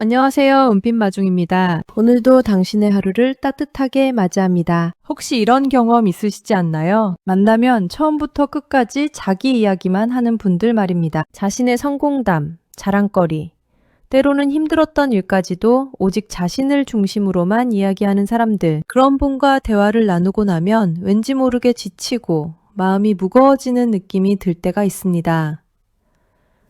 안녕하세요. 은빛마중입니다. 오늘도 당신의 하루를 따뜻하게 맞이합니다. 혹시 이런 경험 있으시지 않나요? 만나면 처음부터 끝까지 자기 이야기만 하는 분들 말입니다. 자신의 성공담, 자랑거리, 때로는 힘들었던 일까지도 오직 자신을 중심으로만 이야기하는 사람들. 그런 분과 대화를 나누고 나면 왠지 모르게 지치고 마음이 무거워지는 느낌이 들 때가 있습니다.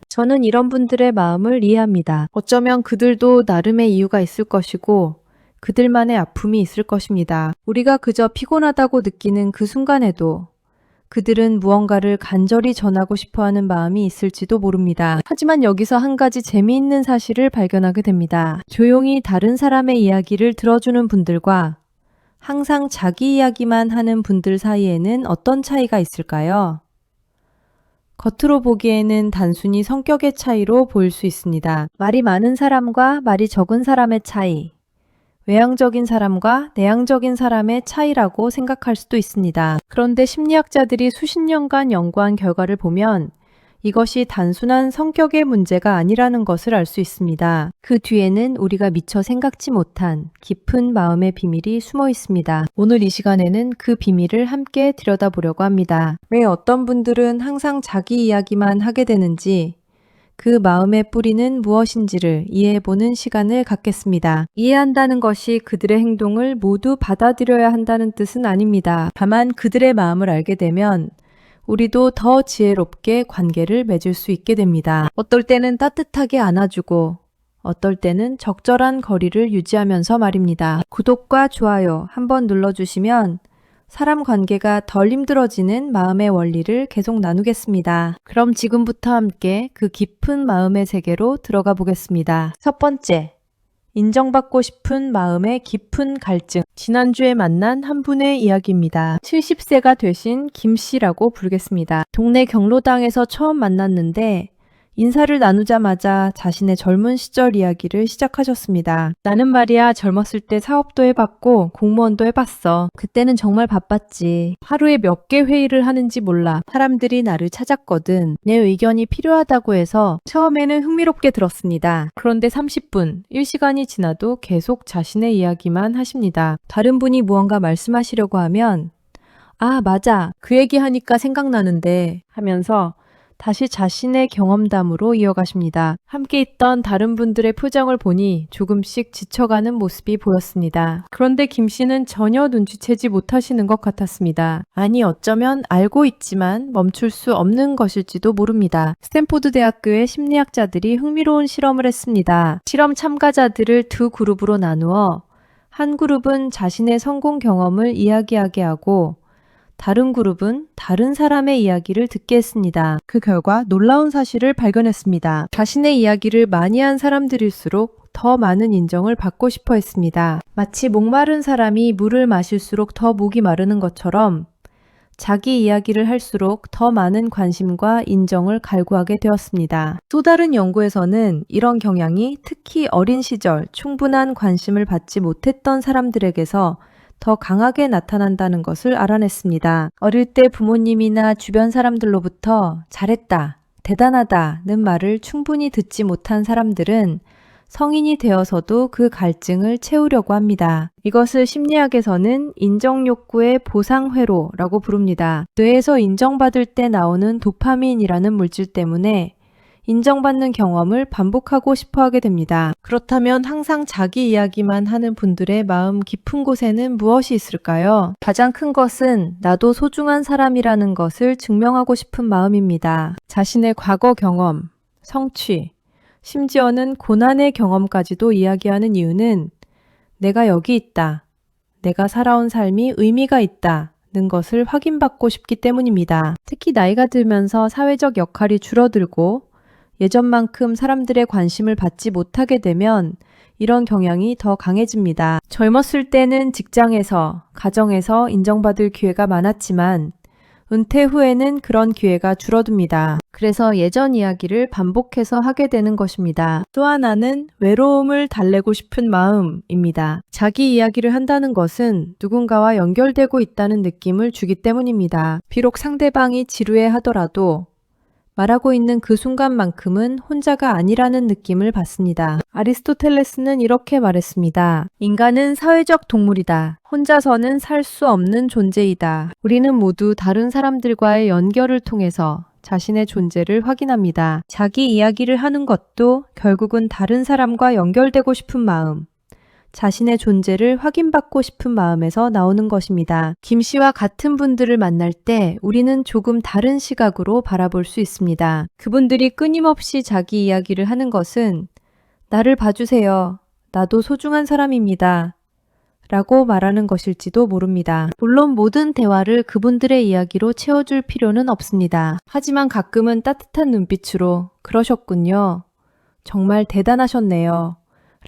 저는 이런 분들의 마음을 이해합니다. 어쩌면 그들도 나름의 이유가 있을 것이고 그들만의 아픔이 있을 것입니다. 우리가 그저 피곤하다고 느끼는 그 순간에도 그들은 무언가를 간절히 전하고 싶어하는 마음이 있을지도 모릅니다. 하지만 여기서 한 가지 재미있는 사실을 발견하게 됩니다. 조용히 다른 사람의 이야기를 들어주는 분들과 항상 자기 이야기만 하는 분들 사이에는 어떤 차이가 있을까요? 겉으로 보기에는 단순히 성격의 차이로 보일 수 있습니다. 말이 많은 사람과 말이 적은 사람의 차이, 외향적인 사람과 내향적인 사람의 차이라고 생각할 수도 있습니다. 그런데 심리학자들이 수십 년간 연구한 결과를 보면 이것이 단순한 성격의 문제가 아니라는 것을 알 수 있습니다. 그 뒤에는 우리가 미처 생각지 못한 깊은 마음의 비밀이 숨어 있습니다. 오늘 이 시간에는 그 비밀을 함께 들여다보려고 합니다. 왜 어떤 분들은 항상 자기 이야기만 하게 되는지, 그 마음의 뿌리는 무엇인지를 이해해보는 시간을 갖겠습니다. 이해한다는 것이 그들의 행동을 모두 받아들여야 한다는 뜻은 아닙니다. 다만 그들의 마음을 알게 되면 우리도 더 지혜롭게 관계를 맺을 수 있게 됩니다. 어떨 때는 따뜻하게 안아주고 어떨 때는 적절한 거리를 유지하면서 말입니다. 구독과 좋아요 한번 눌러주시면 사람 관계가 덜 힘들어지는 마음의 원리를 계속 나누겠습니다. 그럼 지금부터 함께 그 깊은 마음의 세계로 들어가 보겠습니다. 첫 번째, 인정받고 싶은 마음의 깊은 갈증. 지난주에 만난 한 분의 이야기입니다. 70세가 되신 김 씨라고 부르겠습니다. 동네 경로당에서 처음 만났는데 인사를 나누자마자 자신의 젊은 시절 이야기를 시작하셨습니다. 나는 말이야 젊었을 때 사업도 해봤고 공무원도 해봤어. 그때는 정말 바빴지. 하루에 몇 개 회의를 하는지 몰라. 사람들이 나를 찾았거든. 내 의견이 필요하다고 해서 처음에는 흥미롭게 들었습니다. 그런데 30분, 1시간이 지나도 계속 자신의 이야기만 하십니다. 다른 분이 무언가 말씀하시려고 하면 아, 맞아. 그 얘기하니까 생각나는데 하면서 다시 자신의 경험담으로 이어가십니다. 함께 있던 다른 분들의 표정을 보니 조금씩 지쳐가는 모습이 보였습니다. 그런데 김 씨는 전혀 눈치채지 못하시는 것 같았습니다. 아니 어쩌면 알고 있지만 멈출 수 없는 것일지도 모릅니다. 스탠포드 대학교의 심리학자들이 흥미로운 실험을 했습니다. 실험 참가자들을 두 그룹으로 나누어 한 그룹은 자신의 성공 경험을 이야기하게 하고 다른 그룹은 다른 사람의 이야기를 듣게 했습니다. 그 결과 놀라운 사실을 발견했습니다. 자신의 이야기를 많이 한 사람들일수록 더 많은 인정을 받고 싶어 했습니다. 마치 목마른 사람이 물을 마실수록 더 목이 마르는 것처럼 자기 이야기를 할수록 더 많은 관심과 인정을 갈구하게 되었습니다. 또 다른 연구에서는 이런 경향이 특히 어린 시절 충분한 관심을 받지 못했던 사람들에게서 더 강하게 나타난다는 것을 알아냈습니다. 어릴 때 부모님이나 주변 사람들로부터 잘했다, 대단하다는 말을 충분히 듣지 못한 사람들은 성인이 되어서도 그 갈증을 채우려고 합니다. 이것을 심리학에서는 인정욕구의 보상회로라고 부릅니다. 뇌에서 인정받을 때 나오는 도파민이라는 물질 때문에 인정받는 경험을 반복하고 싶어 하게 됩니다. 그렇다면 항상 자기 이야기만 하는 분들의 마음 깊은 곳에는 무엇이 있을까요? 가장 큰 것은 나도 소중한 사람이라는 것을 증명하고 싶은 마음입니다. 자신의 과거 경험, 성취, 심지어는 고난의 경험까지도 이야기하는 이유는 내가 여기 있다, 내가 살아온 삶이 의미가 있다 는 것을 확인받고 싶기 때문입니다. 특히 나이가 들면서 사회적 역할이 줄어들고 예전만큼 사람들의 관심을 받지 못하게 되면 이런 경향이 더 강해집니다. 젊었을 때는 직장에서, 가정에서 인정받을 기회가 많았지만 은퇴 후에는 그런 기회가 줄어듭니다. 그래서 예전 이야기를 반복해서 하게 되는 것입니다. 또 하나는 외로움을 달래고 싶은 마음입니다. 자기 이야기를 한다는 것은 누군가와 연결되고 있다는 느낌을 주기 때문입니다. 비록 상대방이 지루해 하더라도 말하고 있는 그 순간만큼은 혼자가 아니라는 느낌을 받습니다. 아리스토텔레스는 이렇게 말했습니다. 인간은 사회적 동물이다. 혼자서는 살 수 없는 존재이다. 우리는 모두 다른 사람들과의 연결을 통해서 자신의 존재를 확인합니다. 자기 이야기를 하는 것도 결국은 다른 사람과 연결되고 싶은 마음, 자신의 존재를 확인받고 싶은 마음에서 나오는 것입니다. 김 씨와 같은 분들을 만날 때 우리는 조금 다른 시각으로 바라볼 수 있습니다. 그분들이 끊임없이 자기 이야기를 하는 것은 나를 봐주세요. 나도 소중한 사람입니다. 라고 말하는 것일지도 모릅니다. 물론 모든 대화를 그분들의 이야기로 채워줄 필요는 없습니다. 하지만 가끔은 따뜻한 눈빛으로 그러셨군요. 정말 대단하셨네요.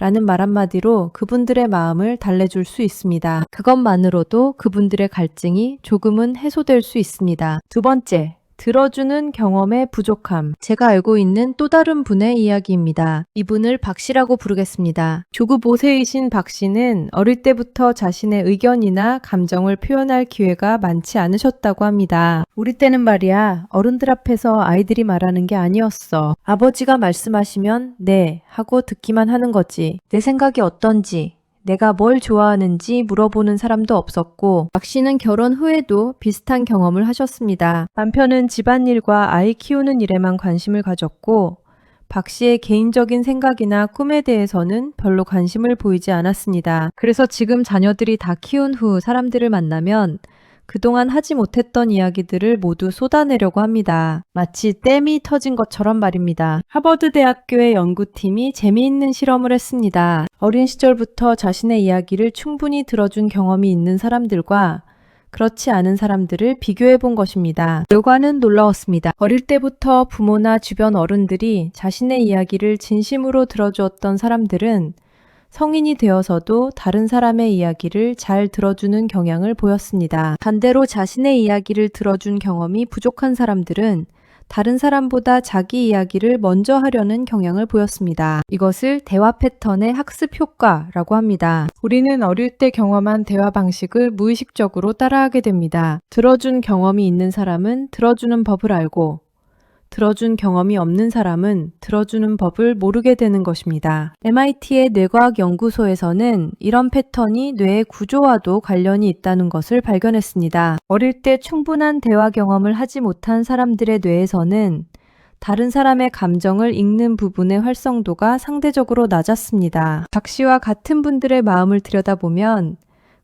라는 말 한마디로 그분들의 마음을 달래줄 수 있습니다. 그것만으로도 그분들의 갈증이 조금은 해소될 수 있습니다. 두 번째, 들어주는 경험의 부족함. 제가 알고 있는 또 다른 분의 이야기입니다. 이분을 박 씨라고 부르겠습니다. 조급 5세이신 박 씨는 어릴 때부터 자신의 의견이나 감정을 표현할 기회가 많지 않으셨다고 합니다. 우리 때는 말이야, 어른들 앞에서 아이들이 말하는 게 아니었어. 아버지가 말씀하시면 네 하고 듣기만 하는 거지. 내 생각이 어떤지, 내가 뭘 좋아하는지 물어보는 사람도 없었고, 박 씨는 결혼 후에도 비슷한 경험을 하셨습니다. 남편은 집안일과 아이 키우는 일에만 관심을 가졌고, 박 씨의 개인적인 생각이나 꿈에 대해서는 별로 관심을 보이지 않았습니다. 그래서 지금 자녀들이 다 키운 후 사람들을 만나면 그동안 하지 못했던 이야기들을 모두 쏟아내려고 합니다. 마치 댐이 터진 것처럼 말입니다. 하버드 대학교의 연구팀이 재미있는 실험을 했습니다. 어린 시절부터 자신의 이야기를 충분히 들어준 경험이 있는 사람들과 그렇지 않은 사람들을 비교해 본 것입니다. 결과는 놀라웠습니다. 어릴 때부터 부모나 주변 어른들이 자신의 이야기를 진심으로 들어주었던 사람들은 성인이 되어서도 다른 사람의 이야기를 잘 들어주는 경향을 보였습니다. 반대로 자신의 이야기를 들어준 경험이 부족한 사람들은 다른 사람보다 자기 이야기를 먼저 하려는 경향을 보였습니다. 이것을 대화 패턴의 학습 효과라고 합니다. 우리는 어릴 때 경험한 대화 방식을 무의식적으로 따라하게 됩니다. 들어준 경험이 있는 사람은 들어주는 법을 알고, 들어준 경험이 없는 사람은 들어주는 법을 모르게 되는 것입니다. MIT의 뇌과학 연구소에서는 이런 패턴이 뇌의 구조와도 관련이 있다는 것을 발견했습니다. 어릴 때 충분한 대화 경험을 하지 못한 사람들의 뇌에서는 다른 사람의 감정을 읽는 부분의 활성도가 상대적으로 낮았습니다. 박 씨와 같은 분들의 마음을 들여다보면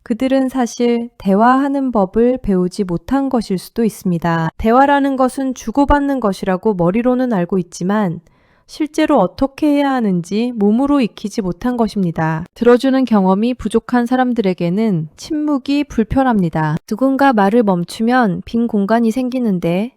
그들은 사실 대화하는 법을 배우지 못한 것일 수도 있습니다. 대화라는 것은 주고받는 것이라고 머리로는 알고 있지만 실제로 어떻게 해야 하는지 몸으로 익히지 못한 것입니다. 들어주는 경험이 부족한 사람들에게는 침묵이 불편합니다. 누군가 말을 멈추면 빈 공간이 생기는데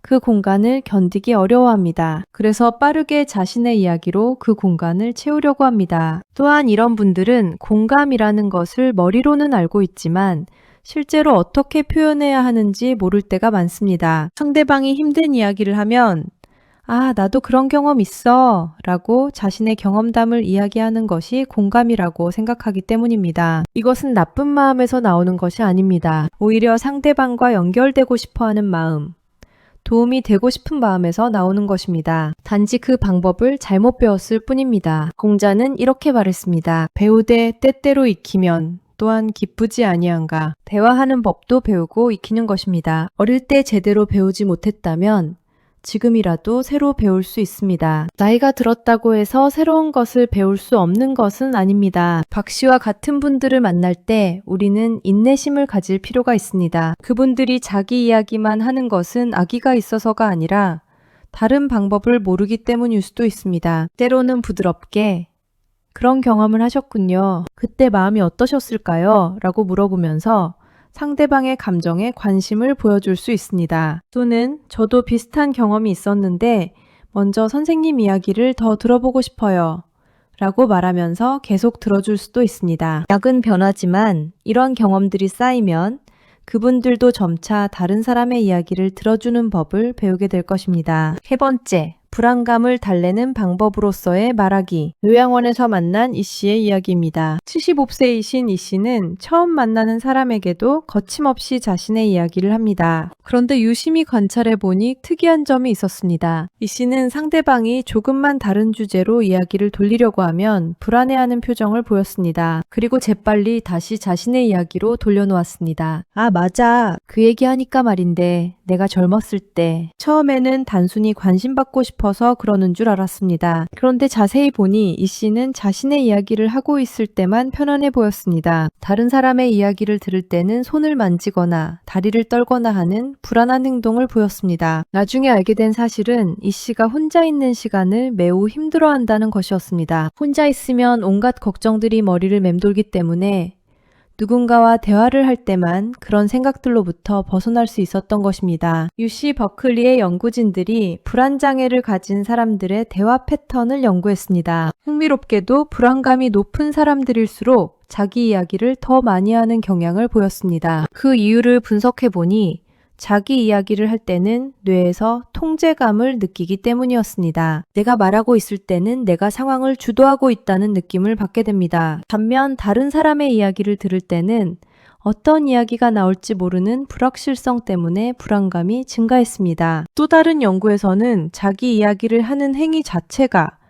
그 공간을 견디기 어려워합니다. 그래서 빠르게 자신의 이야기로 그 공간을 채우려고 합니다. 또한 이런 분들은 공감이라는 것을 머리로는 알고 있지만 실제로 어떻게 표현해야 하는지 모를 때가 많습니다. 상대방이 힘든 이야기를 하면 아, 나도 그런 경험 있어 라고 자신의 경험담을 이야기하는 것이 공감이라고 생각하기 때문입니다. 이것은 나쁜 마음에서 나오는 것이 아닙니다. 오히려 상대방과 연결되고 싶어하는 마음, 도움이 되고 싶은 마음에서 나오는 것입니다. 단지 그 방법을 잘못 배웠을 뿐입니다. 공자는 이렇게 말했습니다. 배우되 때때로 익히면 또한 기쁘지 아니한가. 대화하는 법도 배우고 익히는 것입니다. 어릴 때 제대로 배우지 못했다면 지금이라도 새로 배울 수 있습니다. 나이가 들었다고 해서 새로운 것을 배울 수 없는 것은 아닙니다. 박 씨와 같은 분들을 만날 때 우리는 인내심을 가질 필요가 있습니다. 그분들이 자기 이야기만 하는 것은 악의가 있어서가 아니라 다른 방법을 모르기 때문일 수도 있습니다. 때로는 부드럽게 그런 경험을 하셨군요. 그때 마음이 어떠셨을까요? 라고 물어보면서 상대방의 감정에 관심을 보여줄 수 있습니다. 또는 저도 비슷한 경험이 있었는데 먼저 선생님 이야기를 더 들어보고 싶어요. 라고 말하면서 계속 들어줄 수도 있습니다. 약은 변하지만 이런 경험들이 쌓이면 그분들도 점차 다른 사람의 이야기를 들어주는 법을 배우게 될 것입니다. 세 번째, 불안감을 달래는 방법으로서의 말하기. 요양원에서 만난 이 씨의 이야기입니다. 75세이신 이 씨는 처음 만나는 사람에게도 거침없이 자신의 이야기를 합니다. 그런데 유심히 관찰해 보니 특이한 점이 있었습니다. 이 씨는 상대방이 조금만 다른 주제로 이야기를 돌리려고 하면 불안해하는 표정을 보였습니다. 그리고 재빨리 다시 자신의 이야기로 돌려놓았습니다. 아, 맞아. 그 얘기하니까 말인데 내가 젊었을 때 처음에는 단순히 관심받고 싶어서 그러는 줄 알았습니다. 그런데 자세히 보니 이 씨는 자신의 이야기를 하고 있을 때만 편안해 보였습니다. 다른 사람의 이야기를 들을 때는 손을 만지거나 다리를 떨거나 하는 불안한 행동을 보였습니다. 나중에 알게 된 사실은 이 씨가 혼자 있는 시간을 매우 힘들어한다는 것이었습니다. 혼자 있으면 온갖 걱정들이 머리를 맴돌기 때문에 누군가와 대화를 할 때만 그런 생각들로부터 벗어날 수 있었던 것입니다. UC 버클리의 연구진들이 불안장애를 가진 사람들의 대화 패턴을 연구했습니다. 흥미롭게도 불안감이 높은 사람들일수록 자기 이야기를 더 많이 하는 경향을 보였습니다. 그 이유를 분석해보니 자기 이야기를 할 때는 뇌에서 통제감을 느끼기 때문이었습니다. 내가 말하고 있을 때는 내가 상황을 주도하고 있다는 느낌을 받게 됩니다. 반면 다른 사람의 이야기를 들을 때는 어떤 이야기가 나올지 모르는 불확실성 때문에 불안감이 증가했습니다. 또 다른 연구에서는 자기 이야기를 하는 행위 자체가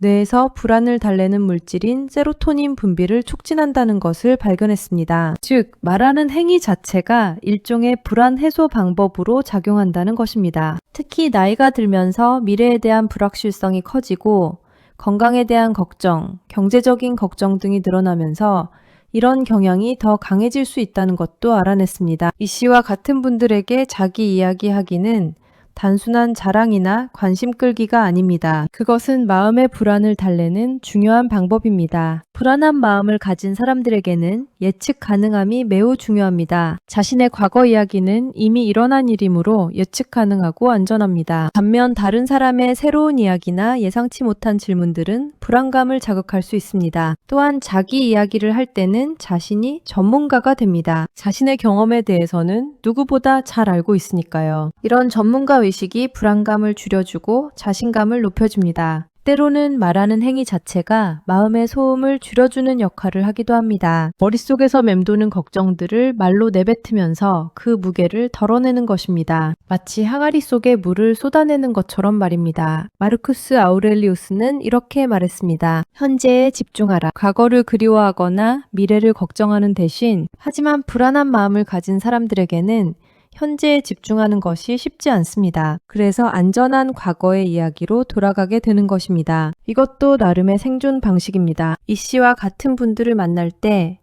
뇌에서 불안을 달래는 물질인 세로토닌 분비를 촉진한다는 것을 발견했습니다. 즉, 말하는 행위 자체가 일종의 불안 해소 방법으로 작용한다는 것입니다. 특히 나이가 들면서 미래에 대한 불확실성이 커지고 건강에 대한 걱정, 경제적인 걱정 등이 늘어나면서 이런 경향이 더 강해질 수 있다는 것도 알아냈습니다. 이 씨와 같은 분들에게 자기 이야기하기는 단순한 자랑이나 관심 끌기가 아닙니다. 그것은 마음의 불안을 달래는 중요한 방법입니다. 불안한 마음을 가진 사람들에게는 예측 가능함이 매우 중요합니다. 자신의 과거 이야기는 이미 일어난 일이므로 예측 가능하고 안전합니다. 반면 다른 사람의 새로운 이야기나 예상치 못한 질문들은 불안감을 자극할 수 있습니다. 또한 자기 이야기를 할 때는 자신이 전문가가 됩니다. 자신의 경험에 대해서는 누구보다 잘 알고 있으니까요. 이런 전문가 의식이 불안감을 줄여주고 자신감을 높여줍니다. 때로는 말하는 행위 자체가 마음의 소음을 줄여주는 역할을 하기도 합니다. 머릿속에서 맴도는 걱정들을 말로 내뱉으면서 그 무게를 덜어내는 것입니다. 마치 항아리 속에 물을 쏟아내는 것처럼 말입니다. 마르쿠스 아우렐리우스는 이렇게 말했습니다. 현재에 집중하라. 과거를 그리워하거나 미래를 걱정하는 대신 하지만 불안한 마음을 가진 사람들에게는 현재에 집중하는 것이 쉽지 않습니다. 그래서 안전한 과거의 이야기로 돌아가게 되는 것입니다. 이것도 나름의 생존 방식입니다. 이 씨와 같은 분들을 만날 때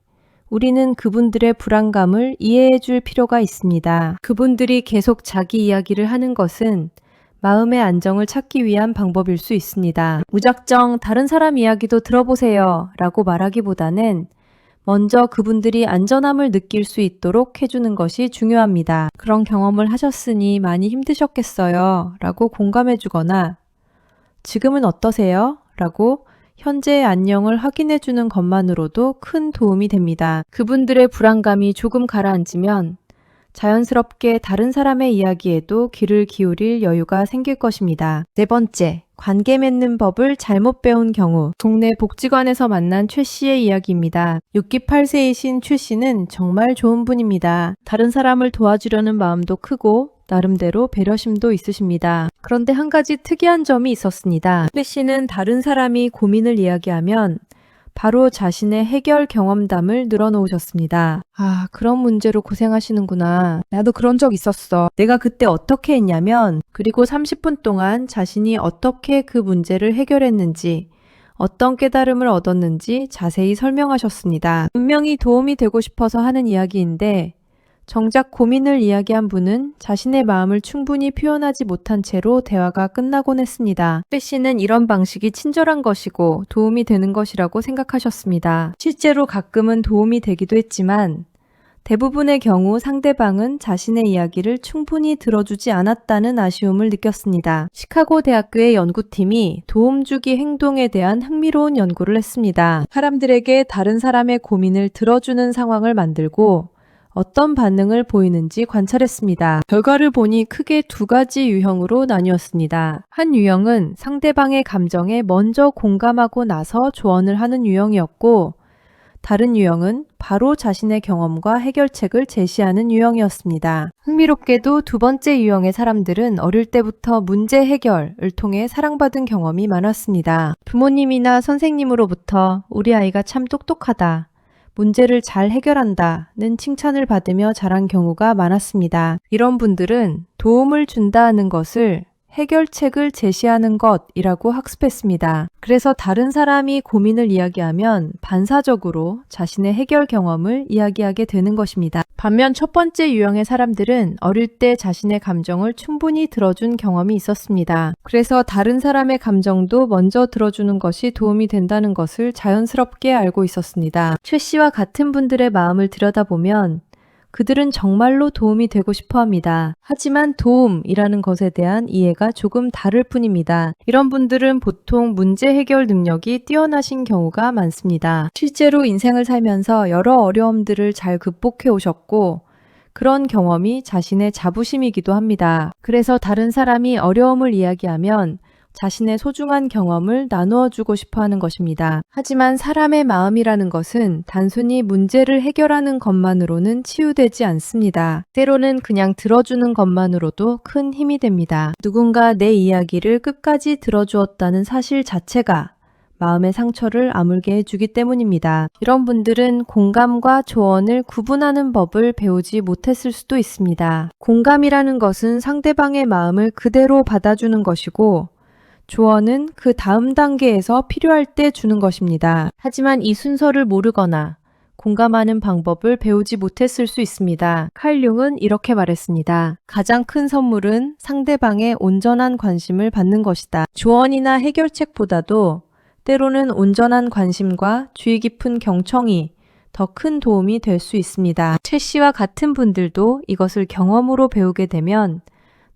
우리는 그분들의 불안감을 이해해 줄 필요가 있습니다. 그분들이 계속 자기 이야기를 하는 것은 마음의 안정을 찾기 위한 방법일 수 있습니다. 무작정 다른 사람 이야기도 들어보세요 라고 말하기보다는 먼저 그분들이 안전함을 느낄 수 있도록 해주는 것이 중요합니다. 그런 경험을 하셨으니 많이 힘드셨겠어요 라고 공감해주거나 지금은 어떠세요? 라고 현재의 안녕을 확인해주는 것만으로도 큰 도움이 됩니다. 그분들의 불안감이 조금 가라앉으면 자연스럽게 다른 사람의 이야기에도 귀를 기울일 여유가 생길 것입니다. 네 번째, 관계 맺는 법을 잘못 배운 경우. 동네 복지관에서 만난 최 씨의 이야기입니다. 68세이신 최 씨는 정말 좋은 분입니다. 다른 사람을 도와주려는 마음도 크고 나름대로 배려심도 있으십니다. 그런데 한 가지 특이한 점이 있었습니다. 최 씨는 다른 사람이 고민을 이야기하면 바로 자신의 해결 경험담을 늘어놓으셨습니다. 아, 그런 문제로 고생하시는구나. 나도 그런 적 있었어. 내가 그때 어떻게 했냐면, 그리고 30분 동안 자신이 어떻게 그 문제를 해결했는지, 어떤 깨달음을 얻었는지 자세히 설명하셨습니다. 분명히 도움이 되고 싶어서 하는 이야기인데, 정작 고민을 이야기한 분은 자신의 마음을 충분히 표현하지 못한 채로 대화가 끝나곤 했습니다. 최 씨는 이런 방식이 친절한 것이고 도움이 되는 것이라고 생각하셨습니다. 실제로 가끔은 도움이 되기도 했지만 대부분의 경우 상대방은 자신의 이야기를 충분히 들어주지 않았다는 아쉬움을 느꼈습니다. 시카고 대학교의 연구팀이 도움주기 행동에 대한 흥미로운 연구를 했습니다. 사람들에게 다른 사람의 고민을 들어주는 상황을 만들고 어떤 반응을 보이는지 관찰했습니다. 결과를 보니 크게 두 가지 유형으로 나뉘었습니다. 한 유형은 상대방의 감정에 먼저 공감하고 나서 조언을 하는 유형이었고, 다른 유형은 바로 자신의 경험과 해결책을 제시하는 유형이었습니다. 흥미롭게도 두 번째 유형의 사람들은 어릴 때부터 문제 해결을 통해 사랑받은 경험이 많았습니다. 부모님이나 선생님으로부터 우리 아이가 참 똑똑하다, 문제를 잘 해결한다는 칭찬을 받으며 자란 경우가 많았습니다. 이런 분들은 도움을 준다는 것을 해결책을 제시하는 것이라고 학습했습니다. 그래서 다른 사람이 고민을 이야기하면 반사적으로 자신의 해결 경험을 이야기하게 되는 것입니다. 반면 첫 번째 유형의 사람들은 어릴 때 자신의 감정을 충분히 들어준 경험이 있었습니다. 그래서 다른 사람의 감정도 먼저 들어주는 것이 도움이 된다는 것을 자연스럽게 알고 있었습니다. 최 씨와 같은 분들의 마음을 들여다보면 그들은 정말로 도움이 되고 싶어 합니다. 하지만 도움이라는 것에 대한 이해가 조금 다를 뿐입니다. 이런 분들은 보통 문제 해결 능력이 뛰어나신 경우가 많습니다. 실제로 인생을 살면서 여러 어려움들을 잘 극복해 오셨고, 그런 경험이 자신의 자부심이기도 합니다. 그래서 다른 사람이 어려움을 이야기하면 자신의 소중한 경험을 나누어 주고 싶어 하는 것입니다. 하지만 사람의 마음이라는 것은 단순히 문제를 해결하는 것만으로는 치유되지 않습니다. 때로는 그냥 들어주는 것만으로도 큰 힘이 됩니다. 누군가 내 이야기를 끝까지 들어주었다는 사실 자체가 마음의 상처를 아물게 해주기 때문입니다. 이런 분들은 공감과 조언을 구분하는 법을 배우지 못했을 수도 있습니다. 공감이라는 것은 상대방의 마음을 그대로 받아주는 것이고, 조언은 그 다음 단계에서 필요할 때 주는 것입니다. 하지만 이 순서를 모르거나 공감하는 방법을 배우지 못했을 수 있습니다. 칼 융은 이렇게 말했습니다. 가장 큰 선물은 상대방의 온전한 관심을 받는 것이다. 조언이나 해결책보다도 때로는 온전한 관심과 주의 깊은 경청이 더 큰 도움이 될 수 있습니다. 최 씨와 같은 분들도 이것을 경험으로 배우게 되면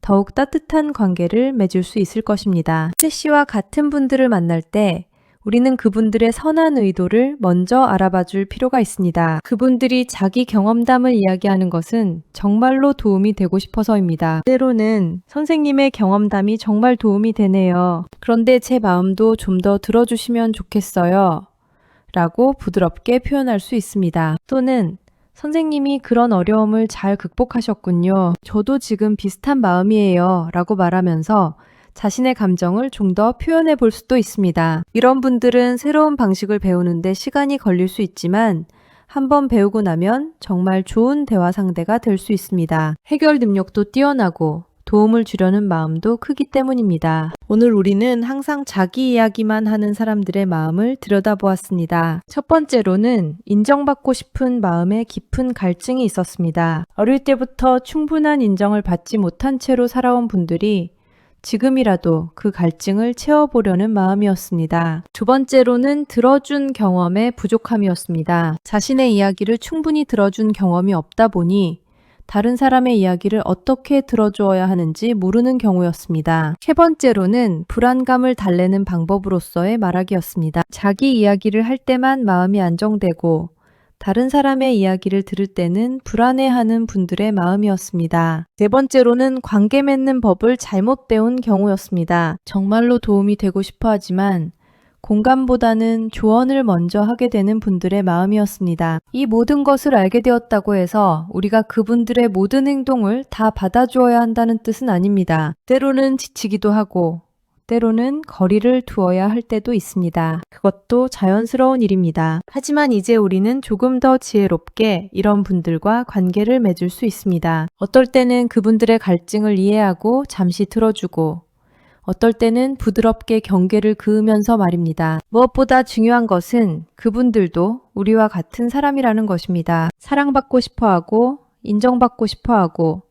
더욱 따뜻한 관계를 맺을 수 있을 것입니다. 최 씨와 같은 분들을 만날 때 우리는 그분들의 선한 의도를 먼저 알아봐 줄 필요가 있습니다. 그분들이 자기 경험담을 이야기하는 것은 정말로 도움이 되고 싶어서입니다. 때로는 선생님의 경험담이 정말 도움이 되네요. 그런데 제 마음도 좀 더 들어주시면 좋겠어요. 라고 부드럽게 표현할 수 있습니다. 또는 선생님이 그런 어려움을 잘 극복하셨군요. 저도 지금 비슷한 마음이에요. 라고 말하면서 자신의 감정을 좀 더 표현해 볼 수도 있습니다. 이런 분들은 새로운 방식을 배우는데 시간이 걸릴 수 있지만 한번 배우고 나면 정말 좋은 대화 상대가 될 수 있습니다. 해결 능력도 뛰어나고 도움을 주려는 마음도 크기 때문입니다. 오늘 우리는 항상 자기 이야기만 하는 사람들의 마음을 들여다보았습니다. 첫 번째로는 인정받고 싶은 마음에 깊은 갈증이 있었습니다. 어릴 때부터 충분한 인정을 받지 못한 채로 살아온 분들이 지금이라도 그 갈증을 채워보려는 마음이었습니다. 두 번째로는 들어준 경험의 부족함이었습니다. 자신의 이야기를 충분히 들어준 경험이 없다 보니 다른 사람의 이야기를 어떻게 들어주어야 하는지 모르는 경우였습니다. 세 번째로는 불안감을 달래는 방법으로서의 말하기였습니다. 자기 이야기를 할 때만 마음이 안정되고 다른 사람의 이야기를 들을 때는 불안해하는 분들의 마음이었습니다. 네 번째로는 관계 맺는 법을 잘못 배운 경우였습니다. 정말로 도움이 되고 싶어 하지만 공감보다는 조언을 먼저 하게 되는 분들의 마음이었습니다. 이 모든 것을 알게 되었다고 해서 우리가 그분들의 모든 행동을 다 받아주어야 한다는 뜻은 아닙니다. 때로는 지치기도 하고 때로는 거리를 두어야 할 때도 있습니다. 그것도 자연스러운 일입니다. 하지만 이제 우리는 조금 더 지혜롭게 이런 분들과 관계를 맺을 수 있습니다. 어떨 때는 그분들의 갈증을 이해하고 잠시 들어주고 어떨 때는 부드럽게 경계를 그으면서 말입니다. 무엇보다 중요한 것은 그분들도 우리와 같은 사람이라는 것입니다. 사랑받고 싶어하고 인정받고 싶어하고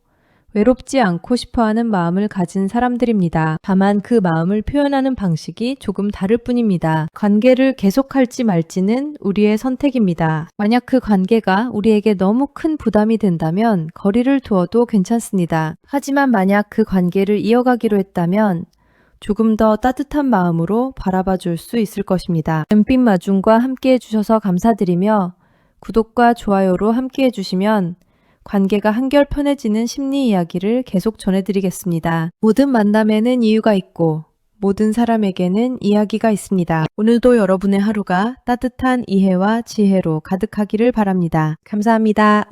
외롭지 않고 싶어하는 마음을 가진 사람들입니다. 다만 그 마음을 표현하는 방식이 조금 다를 뿐입니다. 관계를 계속할지 말지는 우리의 선택입니다. 만약 그 관계가 우리에게 너무 큰 부담이 된다면 거리를 두어도 괜찮습니다. 하지만 만약 그 관계를 이어가기로 했다면 조금 더 따뜻한 마음으로 바라봐 줄 수 있을 것입니다. 은빛 마중과 함께 해주셔서 감사드리며 구독과 좋아요로 함께 해주시면 관계가 한결 편해지는 심리 이야기를 계속 전해드리겠습니다. 모든 만남에는 이유가 있고 모든 사람에게는 이야기가 있습니다. 오늘도 여러분의 하루가 따뜻한 이해와 지혜로 가득하기를 바랍니다. 감사합니다.